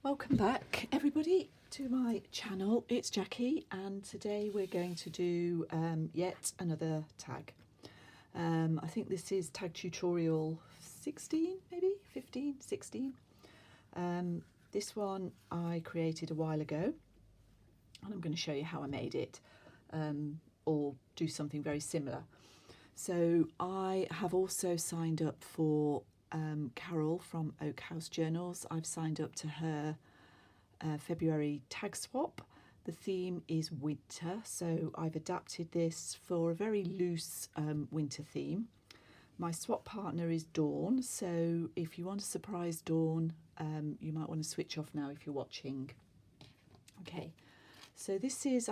Welcome back everybody to my channel. It's Jackie and today we're going to do yet another tag. I think this is tag tutorial 16, maybe 15, 16. This one I created a while ago and I'm going to show you how I made it or do something very similar. So I have also signed up for Carol from Oak House Journals. I've signed up to her February tag swap. The theme is winter, so I've adapted this for a very loose winter theme. My swap partner is Dawn, so if you want to surprise Dawn, you might want to switch off now if you're watching. Okay, so this is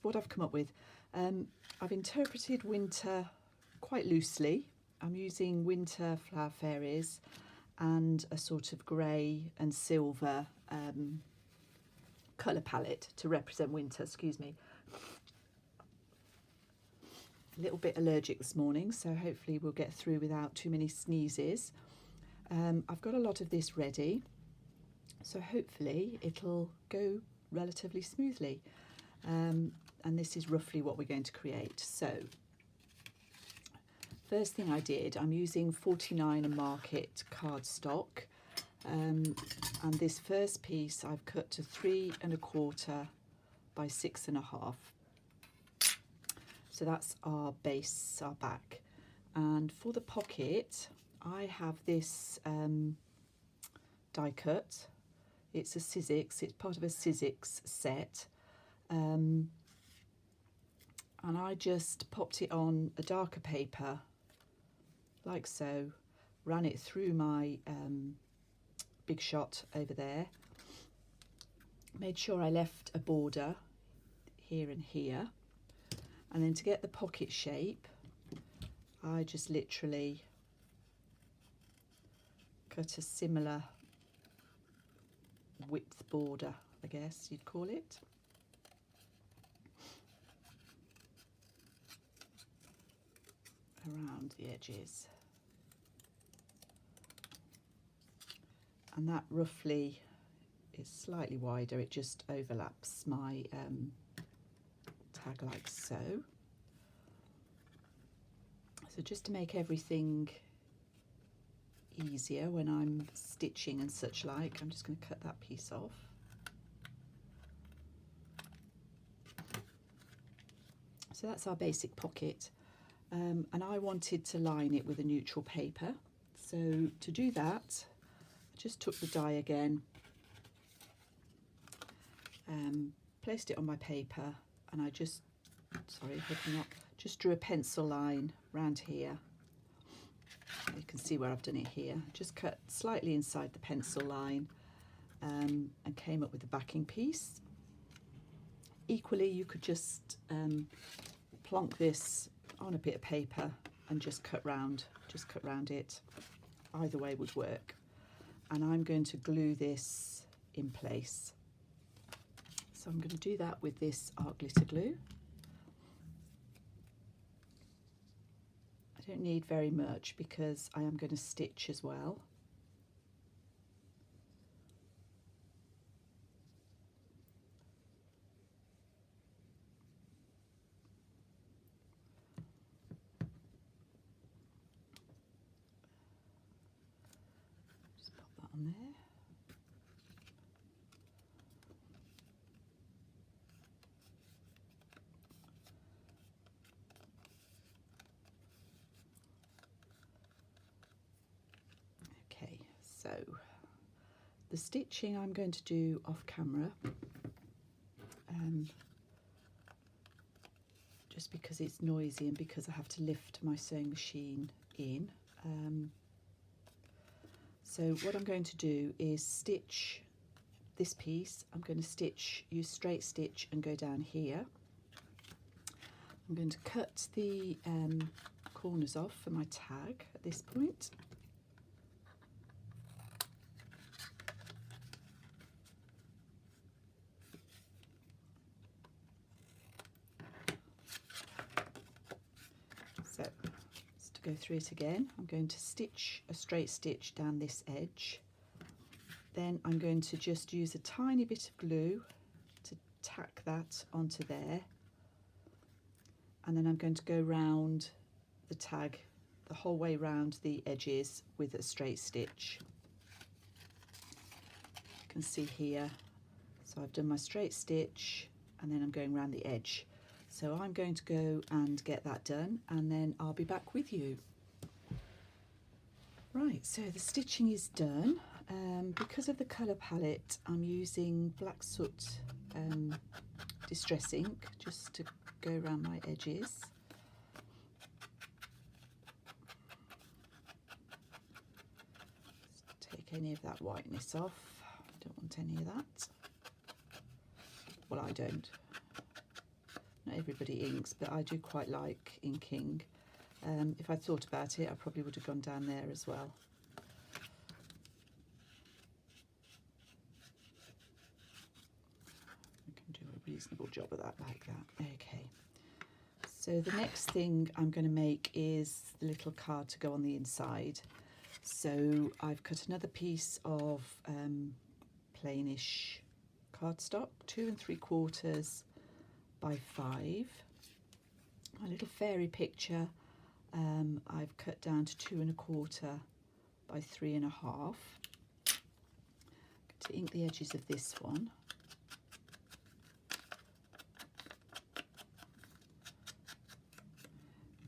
what I've come up with. I've interpreted winter quite loosely. I'm using winter flower fairies and a sort of grey and silver colour palette to represent winter, excuse me. A little bit allergic this morning, so hopefully we'll get through without too many sneezes. I've got a lot of this ready, so hopefully it'll go relatively smoothly. And this is roughly what we're going to create. So first thing I did, I'm using 49 Market cardstock, and this first piece I've cut to 3 1/4 by 6 1/2. So that's our base, our back. And for the pocket, I have this die cut. It's a Sizzix, it's part of a Sizzix set. And I just popped it on a darker paper like so, ran it through my big shot over there, made sure I left a border here and here, and then to get the pocket shape I just literally cut a similar width border, I guess you'd call it. Around the edges, and that roughly is slightly wider, it just overlaps my tag like so. So just to make everything easier when I'm stitching and such like, I'm just going to cut that piece off. So that's our basic pocket. And I wanted to line it with a neutral paper. So to do that, I just took the die again, placed it on my paper, and I just, just drew a pencil line round here. You can see where I've done it here. Just cut slightly inside the pencil line and came up with the backing piece. Equally, you could just plonk this on a bit of paper and just cut round it. Either way would work. And I'm going to glue this in place. So I'm going to do that with this art glitter glue. I don't need very much because I am going to stitch as well. On there. Okay, so the stitching I'm going to do off camera, just because it's noisy and because I have to lift my sewing machine in. So what I'm going to do is stitch this piece. I'm going to use straight stitch and go down here. I'm going to cut the corners off for my tag at this point. So just to go through it again, I'm going to stitch a straight stitch down this edge, then I'm going to just use a tiny bit of glue to tack that onto there, and then I'm going to go round the tag the whole way round the edges with a straight stitch. You can see here, so I've done my straight stitch and then I'm going around the edge. So I'm going to go and get that done, and then I'll be back with you. Right, so the stitching is done. Because of the colour palette, I'm using Black Soot Distress ink just to go around my edges. Just take any of that whiteness off. I don't want any of that. Well, I don't. Not everybody inks, but I do quite like inking. If I'd thought about it, I probably would have gone down there as well. I can do a reasonable job of that like that. Okay. So the next thing I'm going to make is the little card to go on the inside. So I've cut another piece of plainish cardstock, 2 3/4 by 5. My little fairy picture I've cut down to 2 1/4 by 3 1/2. I'm going to ink the edges of this one.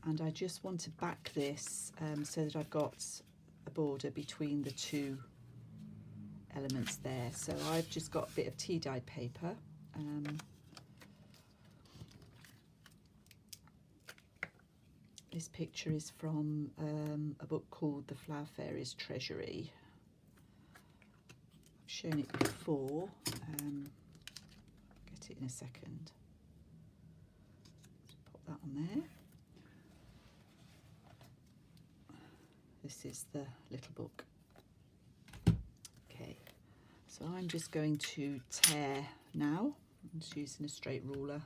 And I just want to back this so that I've got a border between the two elements there. So I've just got a bit of tea dyed paper. This picture is from a book called The Flower Fairy's Treasury. I've shown it before. Get it in a second. Just pop that on there. This is the little book. Okay, so I'm just going to tear now. I'm just using a straight ruler.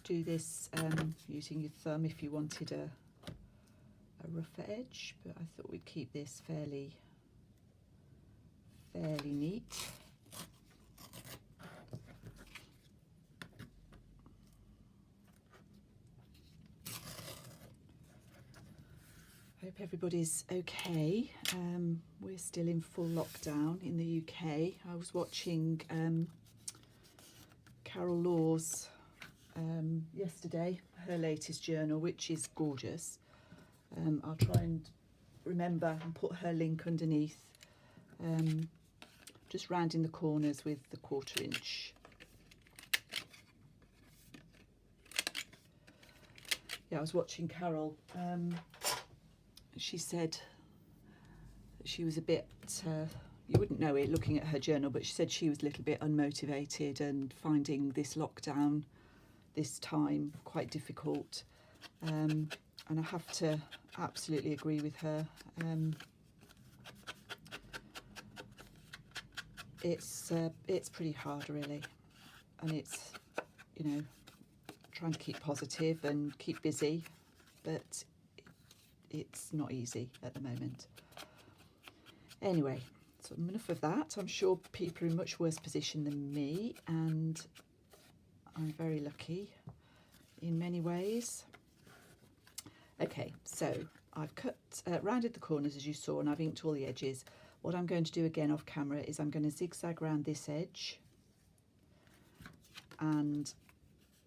Do this using your thumb if you wanted a rougher edge, but I thought we'd keep this fairly neat. Hope everybody's okay. We're still in full lockdown in the UK. I was watching Carol Law's yesterday, her latest journal, which is gorgeous. I'll try and remember and put her link underneath. Just rounding the corners with the 1/4 inch. Yeah, I was watching Carol. She said she was a bit, you wouldn't know it looking at her journal, but she said she was a little bit unmotivated and finding this lockdown this time quite difficult, and I have to absolutely agree with her. It's pretty hard really, and it's, you know, trying to keep positive and keep busy, but it's not easy at the moment. Anyway, so enough of that. I'm sure people are in much worse position than me, and I'm very lucky in many ways. Okay, so I've rounded the corners as you saw, and I've inked all the edges. What I'm going to do again off camera is I'm going to zigzag around this edge, and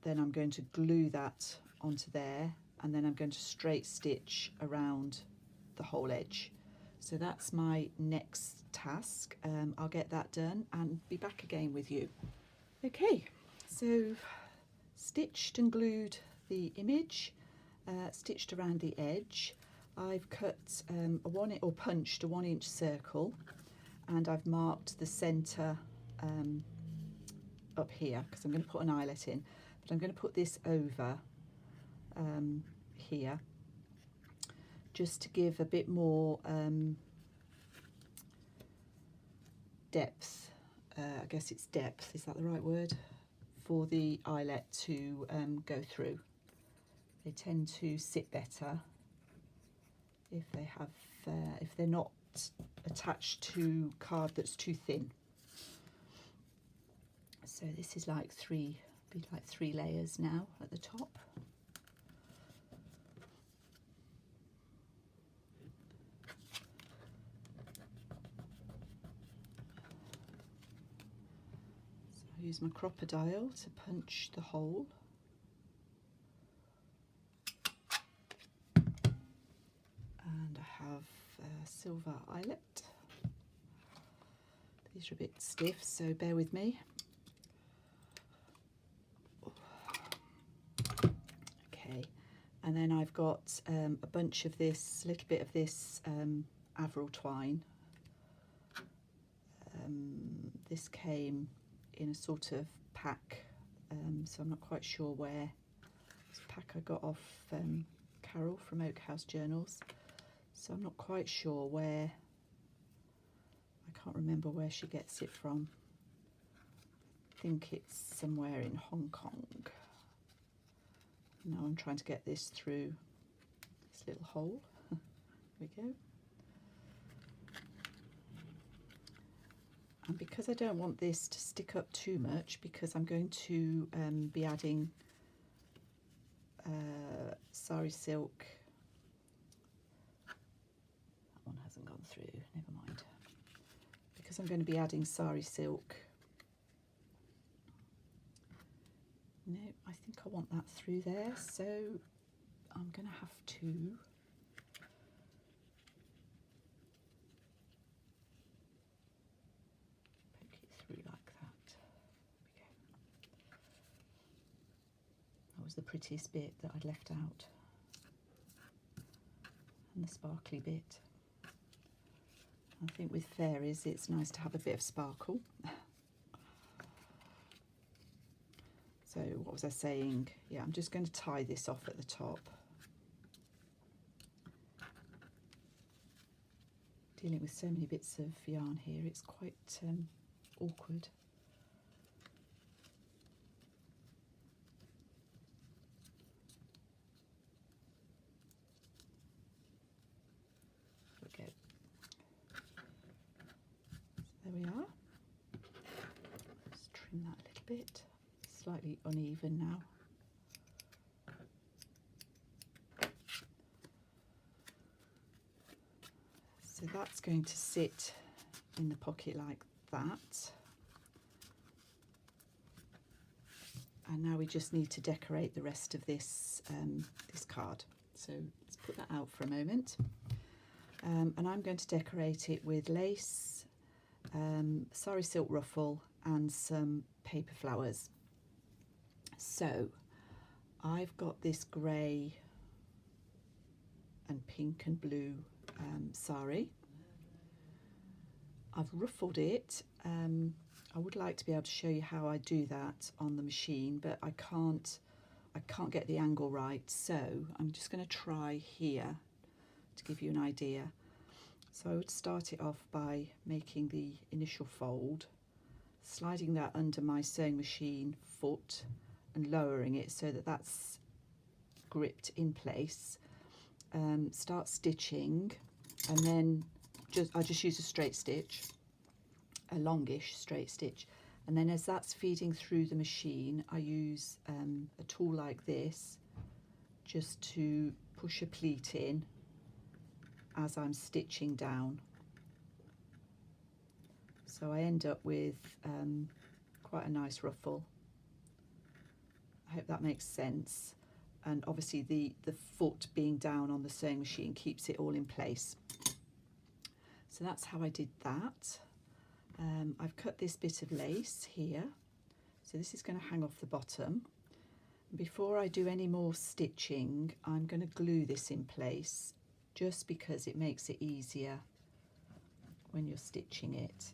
then I'm going to glue that onto there, and then I'm going to straight stitch around the whole edge. So that's my next task. I'll get that done and be back again with you. Okay, so stitched and glued the image, stitched around the edge. I've cut punched a 1 inch circle, and I've marked the centre up here because I'm going to put an eyelet in, but I'm going to put this over here just to give a bit more depth, I guess it's depth, is that the right word, for the eyelet to go through. They tend to sit better if they have, if they're not attached to card that's too thin. So this is like three layers now at the top. So I use my crocodile to punch the hole. And I have a silver eyelet. These are a bit stiff, so bear with me. Okay, and then I've got a bunch of this, little bit of this Avril twine. This came in a sort of pack, so I'm not quite sure where. It's a pack I got off Carol from Oak House Journals, so I'm not quite sure where. I can't remember where she gets it from. I think it's somewhere in Hong Kong. Now I'm trying to get this through this little hole. There we go. And because I don't want this to stick up too much, because I'm going to be adding sari silk. That one hasn't gone through, never mind. Because I'm going to be adding sari silk. No, I think I want that through there, so I'm going to have to poke it through like that. There we go. That was the prettiest bit that I'd left out, and the sparkly bit. I think with fairies it's nice to have a bit of sparkle. So what was I saying? Yeah, I'm just going to tie this off at the top. Dealing with so many bits of yarn here, it's quite awkward. Okay. So there we are. Let's trim that a little bit. Slightly uneven now. So that's going to sit in the pocket like that. And now we just need to decorate the rest of this this card. So let's put that out for a moment. And I'm going to decorate it with lace, sari silk ruffle and some paper flowers. So I've got this grey and pink and blue sari. I've ruffled it. I would like to be able to show you how I do that on the machine, but I can't get the angle right, so I'm just going to try here to give you an idea. So I would start it off by making the initial fold, sliding that under my sewing machine foot and lowering it so that that's gripped in place. Start stitching, and then I just use a straight stitch, a longish straight stitch, and then as that's feeding through the machine I use a tool like this just to push a pleat in as I'm stitching down. So I end up with quite a nice ruffle. I hope that makes sense. And obviously the foot being down on the sewing machine keeps it all in place. So that's how I did that. I've cut this bit of lace here, so this is going to hang off the bottom. Before I do any more stitching, I'm going to glue this in place just because it makes it easier when you're stitching it.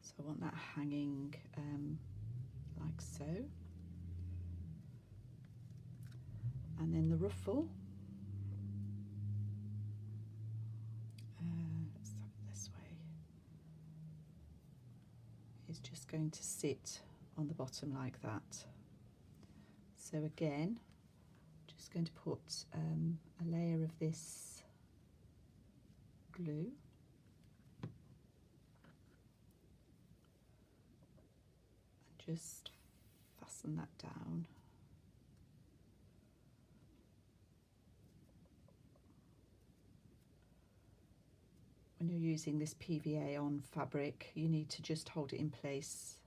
So I want that hanging like so. And then the ruffle. is just going to sit on the bottom like that. So again, just going to put a layer of this glue. And just fasten that down. When you're using this PVA on fabric, you need to just hold it in place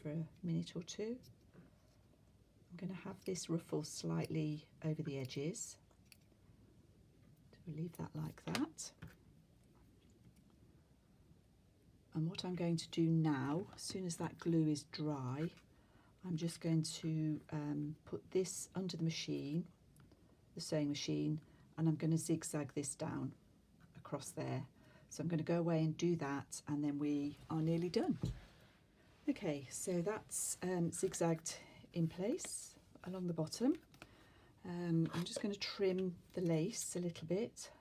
for a minute or two. I'm going to have this ruffle slightly over the edges. So we'll leave that like that. And what I'm going to do now, as soon as that glue is dry, I'm just going to put this under the machine, the sewing machine, and I'm going to zigzag this down across there. So I'm going to go away and do that, and then we are nearly done. Okay, so that's zigzagged in place along the bottom. I'm just going to trim the lace a little bit.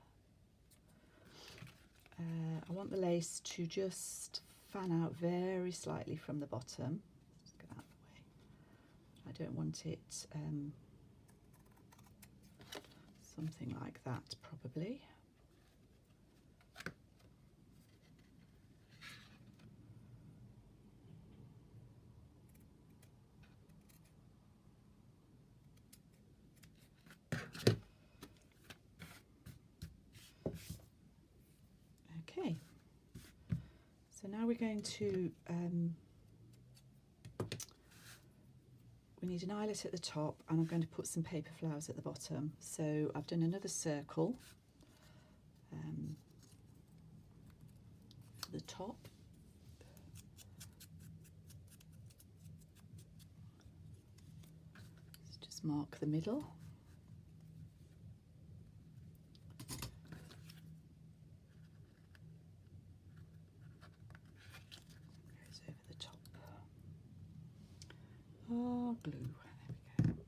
I want the lace to just fan out very slightly from the bottom. Just get out of the way. I don't want it something like that, probably. Okay, so now we're going to, we need an eyelet at the top, and I'm going to put some paper flowers at the bottom. So I've done another circle for the top. Let's just mark the middle. Oh, glue. There we go.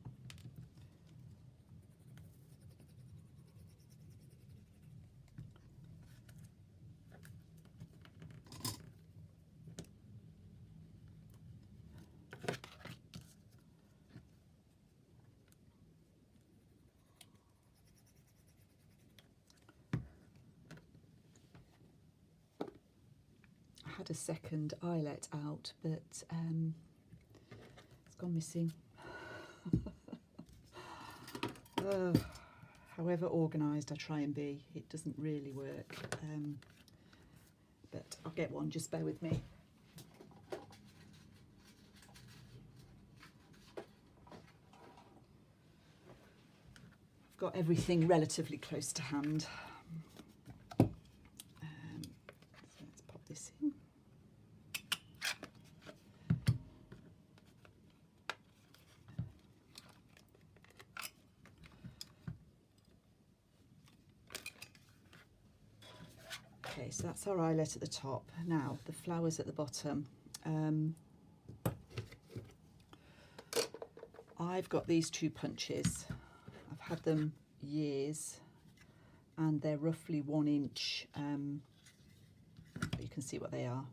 I had a second eyelet out, but it's gone missing. However organised I try and be, it doesn't really work. But I'll get one, just bear with me. I've got everything relatively close to hand. So let's pop this in. Okay, so that's our eyelet at the top. Now, the flowers at the bottom. I've got these two punches. I've had them years, and they're roughly 1 inch. You can see what they are.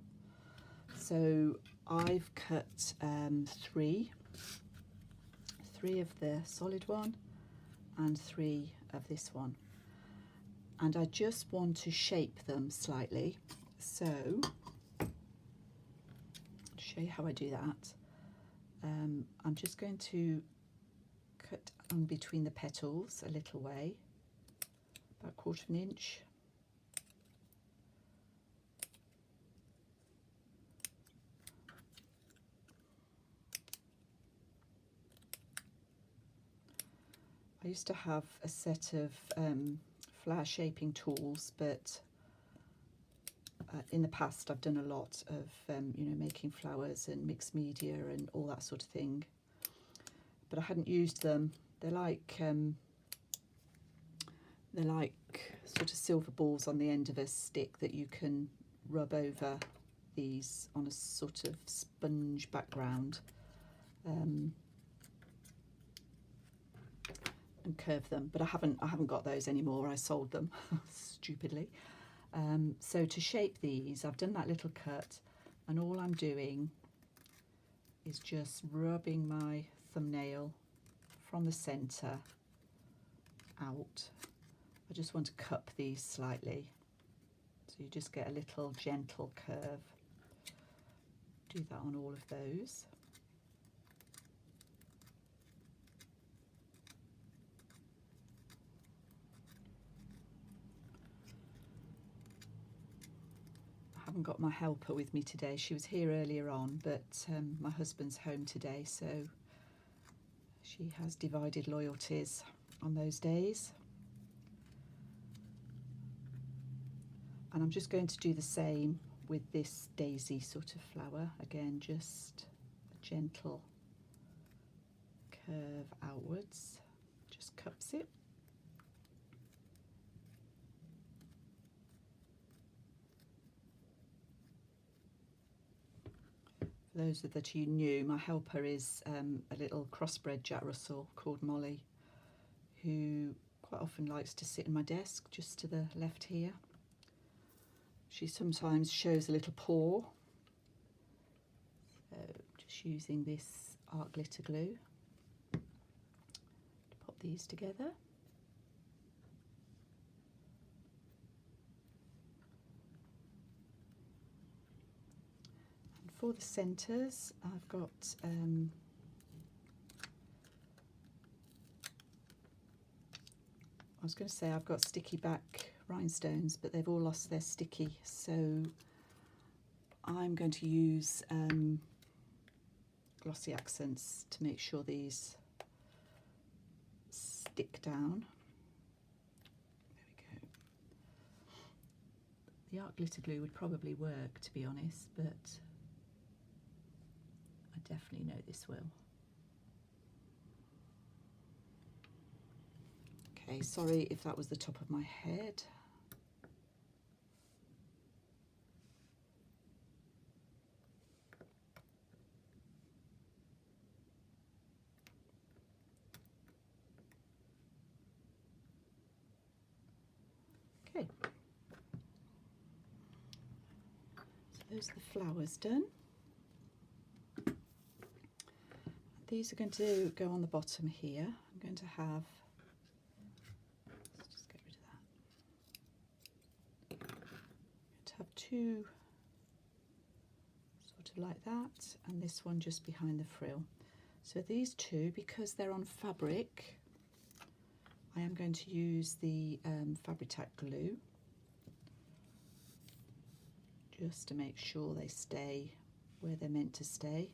So I've cut three of the solid one and 3 of this one. And I just want to shape them slightly. So, to show you how I do that, I'm just going to cut on between the petals a little way, about 1/4 inch. I used to have a set of flower shaping tools, but in the past I've done a lot of you know, making flowers and mixed media and all that sort of thing, but I hadn't used them. They're like sort of silver balls on the end of a stick that you can rub over these on a sort of sponge background and curve them, but I haven't got those anymore. I sold them stupidly. So to shape these, I've done that little cut, and all I'm doing is just rubbing my thumbnail from the centre out. I just want to cup these slightly, so you just get a little gentle curve. Do that on all of those. I haven't got my helper with me today. She was here earlier on, but my husband's home today, so she has divided loyalties on those days. And I'm just going to do the same with this daisy sort of flower. Again, just a gentle curve outwards, just cups it. For those that you knew, my helper is a little crossbred Jack Russell called Molly, who quite often likes to sit in my desk just to the left here. She sometimes shows a little paw, so just using this art glitter glue to pop these together. And for the centres, I've got I was going to say I've got sticky back rhinestones, but they've all lost their sticky, so I'm going to use glossy accents to make sure these stick down. There we go. The art glitter glue would probably work, to be honest, but I definitely know this will. Okay, sorry if that was the top of my head. Okay, so those are the flowers done. These are going to go on the bottom here. I'm going to have, let's just get rid of that. I'm going to have two sort of like that, and this one just behind the frill. So these two, because they're on fabric, I am going to use the Fabri-Tac glue just to make sure they stay where they're meant to stay.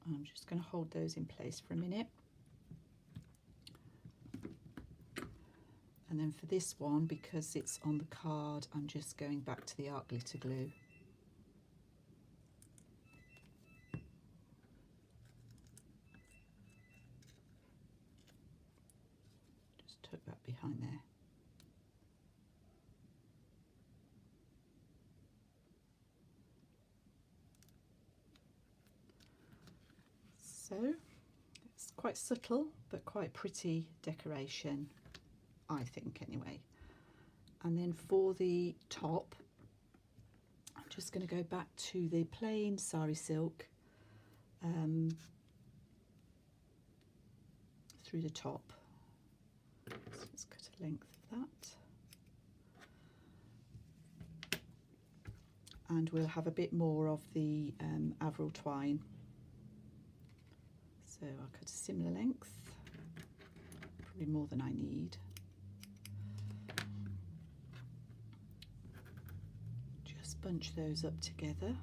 I'm just going to hold those in place for a minute. And then for this one, because it's on the card, I'm just going back to the art glitter glue. Just tuck that behind there. So it's quite subtle, but quite pretty decoration, I think anyway. And then for the top, I'm just going to go back to the plain sari silk through the top. So let's cut a length of that. And we'll have a bit more of the Avril twine. So I'll cut a similar length, probably more than I need. Just bunch those up together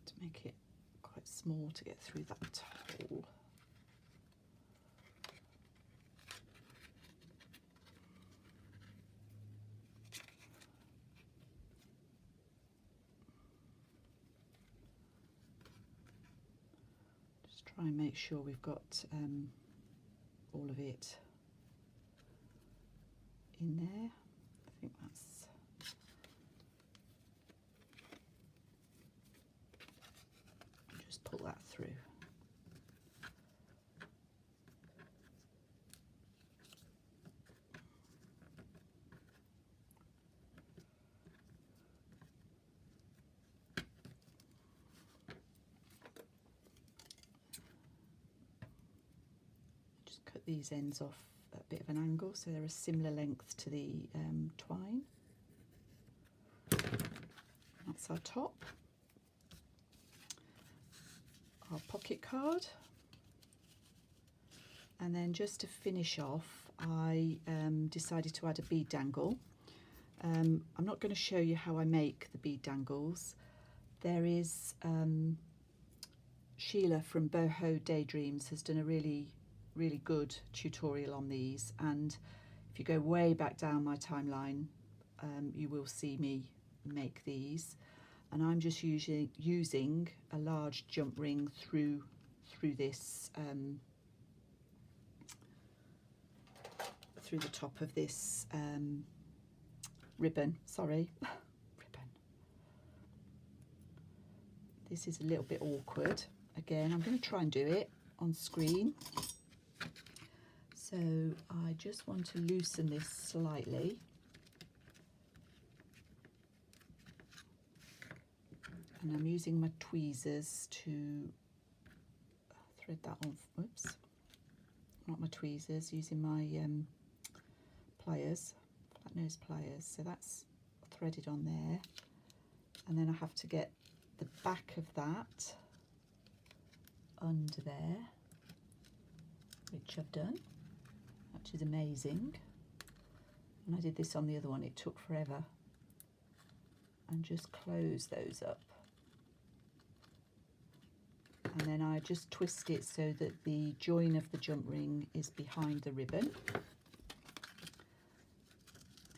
to make it quite small to get through that hole. Try and make sure we've got all of it in there. I think that's through. Just cut these ends off at a bit of an angle so they're a similar length to the twine. That's our top. Our pocket card, and then just to finish off I decided to add a bead dangle. I'm not going to show you how I make the bead dangles. There is Sheila from Boho Daydreams has done a really good tutorial on these, and if you go way back down my timeline you will see me make these, and I'm just using a large jump ring through this through the top of this ribbon. Sorry, ribbon. This is a little bit awkward. Again, I'm going to try and do it on screen. So I just want to loosen this slightly. And I'm using my tweezers to thread that on. Whoops, not my tweezers, using my pliers, flat nose pliers. So that's threaded on there. And then I have to get the back of that under there, which I've done, which is amazing. And I did this on the other one, it took forever. And just close those up. And then I just twist it so that the join of the jump ring is behind the ribbon.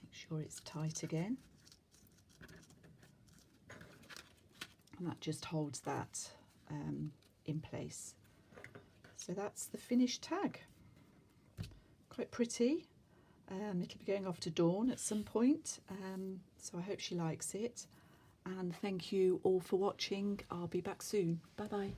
Make sure it's tight again. And that just holds that in place. So that's the finished tag. Quite pretty. It'll be going off to Dawn at some point, so I hope she likes it. And thank you all for watching. I'll be back soon. Bye bye.